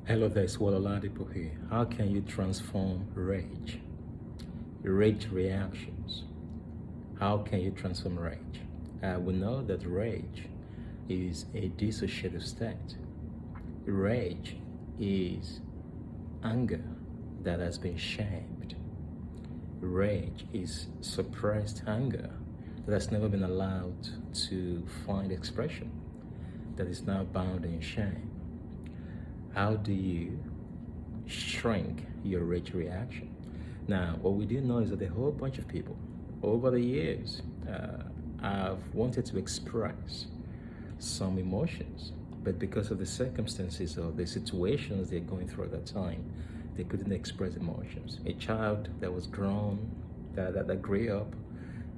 Hello there, it's Oladipo here. How can you transform rage? Rage reactions. How can you transform rage? We know that rage is a dissociative state. Rage is anger that has been shamed. Rage is suppressed anger that has never been allowed to find expression, that is now bound in shame. How do you shrink your rage reaction? Now, what we do know is that a whole bunch of people over the years have wanted to express some emotions, but because of the circumstances or the situations they're going through at that time, they couldn't express emotions. A child that was grown, that grew up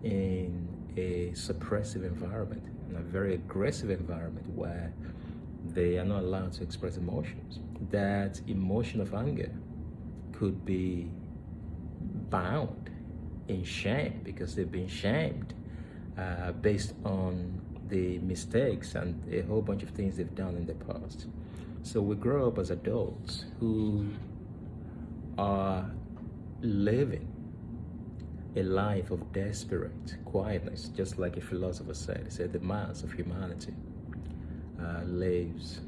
in a suppressive environment, in a very aggressive environment where they are not allowed to express emotions. That emotion of anger could be bound in shame because they've been shamed based on the mistakes and a whole bunch of things they've done in the past. So we grow up as adults who are living a life of desperate quietness, just like a philosopher said. He said the mass of humanity lives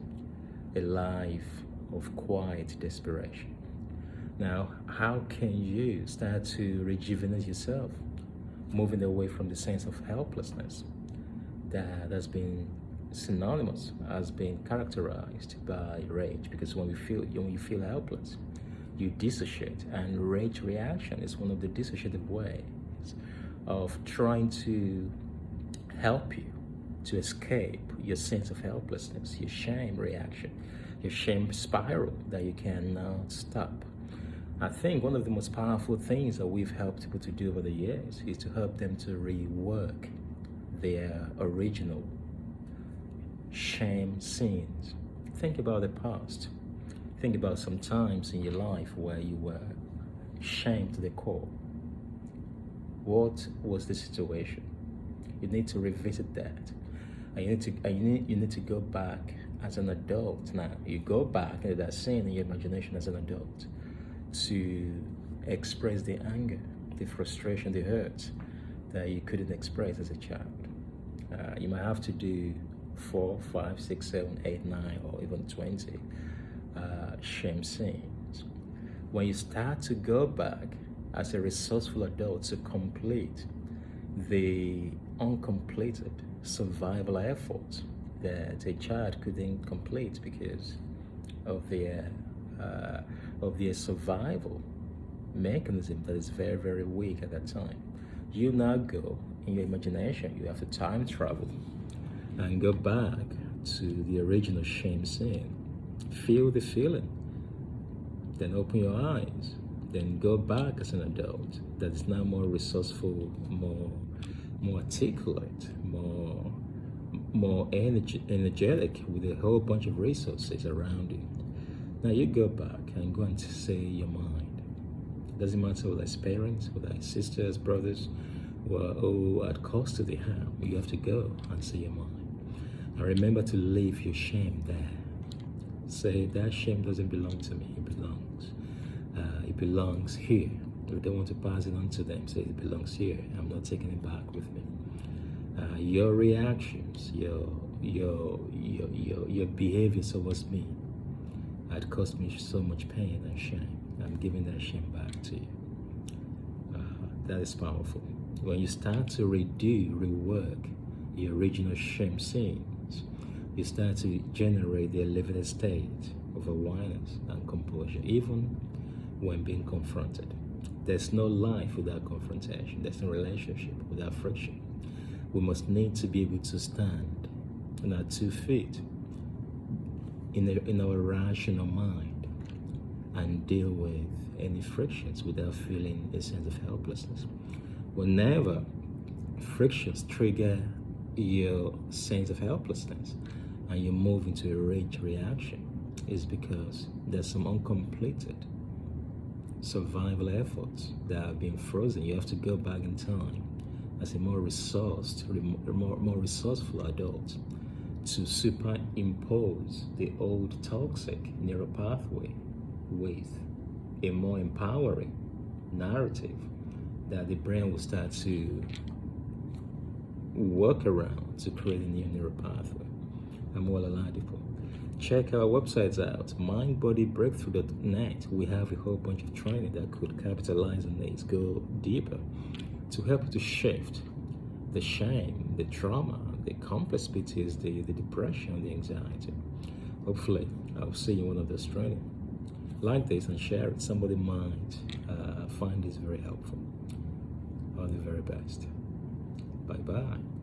a life of quiet desperation. Now, how can you start to rejuvenate yourself, moving away from the sense of helplessness that has been synonymous, has been characterized by rage? Because when you feel helpless, you dissociate, and rage reaction is one of the dissociative ways of trying to help you to escape your sense of helplessness, your shame reaction, your shame spiral that you cannot stop. I think one of the most powerful things that we've helped people to do over the years is to help them to rework their original shame scenes. Think about the past. Think about some times in your life where you were shamed to the core. What was the situation? You need to revisit that. And you need to go back as an adult now. You go back into that scene in your imagination as an adult to express the anger, the frustration, the hurt that you couldn't express as a child. You might have to do 4, 5, 6, 7, 8, 9, or even 20 shame scenes. When you start to go back as a resourceful adult to complete the uncompleted survival efforts that a child couldn't complete because of their survival mechanism that is very, very weak at that time. You now go in your imagination, you have to time travel and go back to the original shame scene. Feel the feeling, then open your eyes, then go back as an adult that is now more resourceful, more articulate, more energetic, with a whole bunch of resources around you. Now you go back and go and say your mind. It doesn't matter whether it's parents, whether it's sisters, brothers, who had caused you the harm. You have to go and say your mind. And remember to leave your shame there. Say that shame doesn't belong to me. It belongs here. If you don't want to pass it on to them, say it belongs here. I'm not taking it back with me. Your reactions, your behavior towards me had caused me so much pain and shame. I'm giving that shame back to you. That is powerful. When you start to rework your original shame scenes, you start to generate the elevated state of awareness and composure, even when being confronted. There's no life without confrontation. There's no relationship without friction. We must need to be able to stand on our 2 feet in our rational mind and deal with any frictions without feeling a sense of helplessness. Whenever frictions trigger your sense of helplessness and you move into a rage reaction, is because there's some uncompleted survival efforts that have been frozen. You have to go back in time as a more resourceful adult to superimpose the old toxic neural pathway with a more empowering narrative that the brain will start to work around to create a new neural pathway. I'm Wala Ladipo. Check our websites out, mindbodybreakthrough.net. We have a whole bunch of training that could capitalize on this, go deeper to help you to shift the shame, the trauma, the complex PTSD, the depression, the anxiety. Hopefully, I'll see you in one of those training. Like this and share it. Somebody might find this very helpful. All the very best. Bye-bye.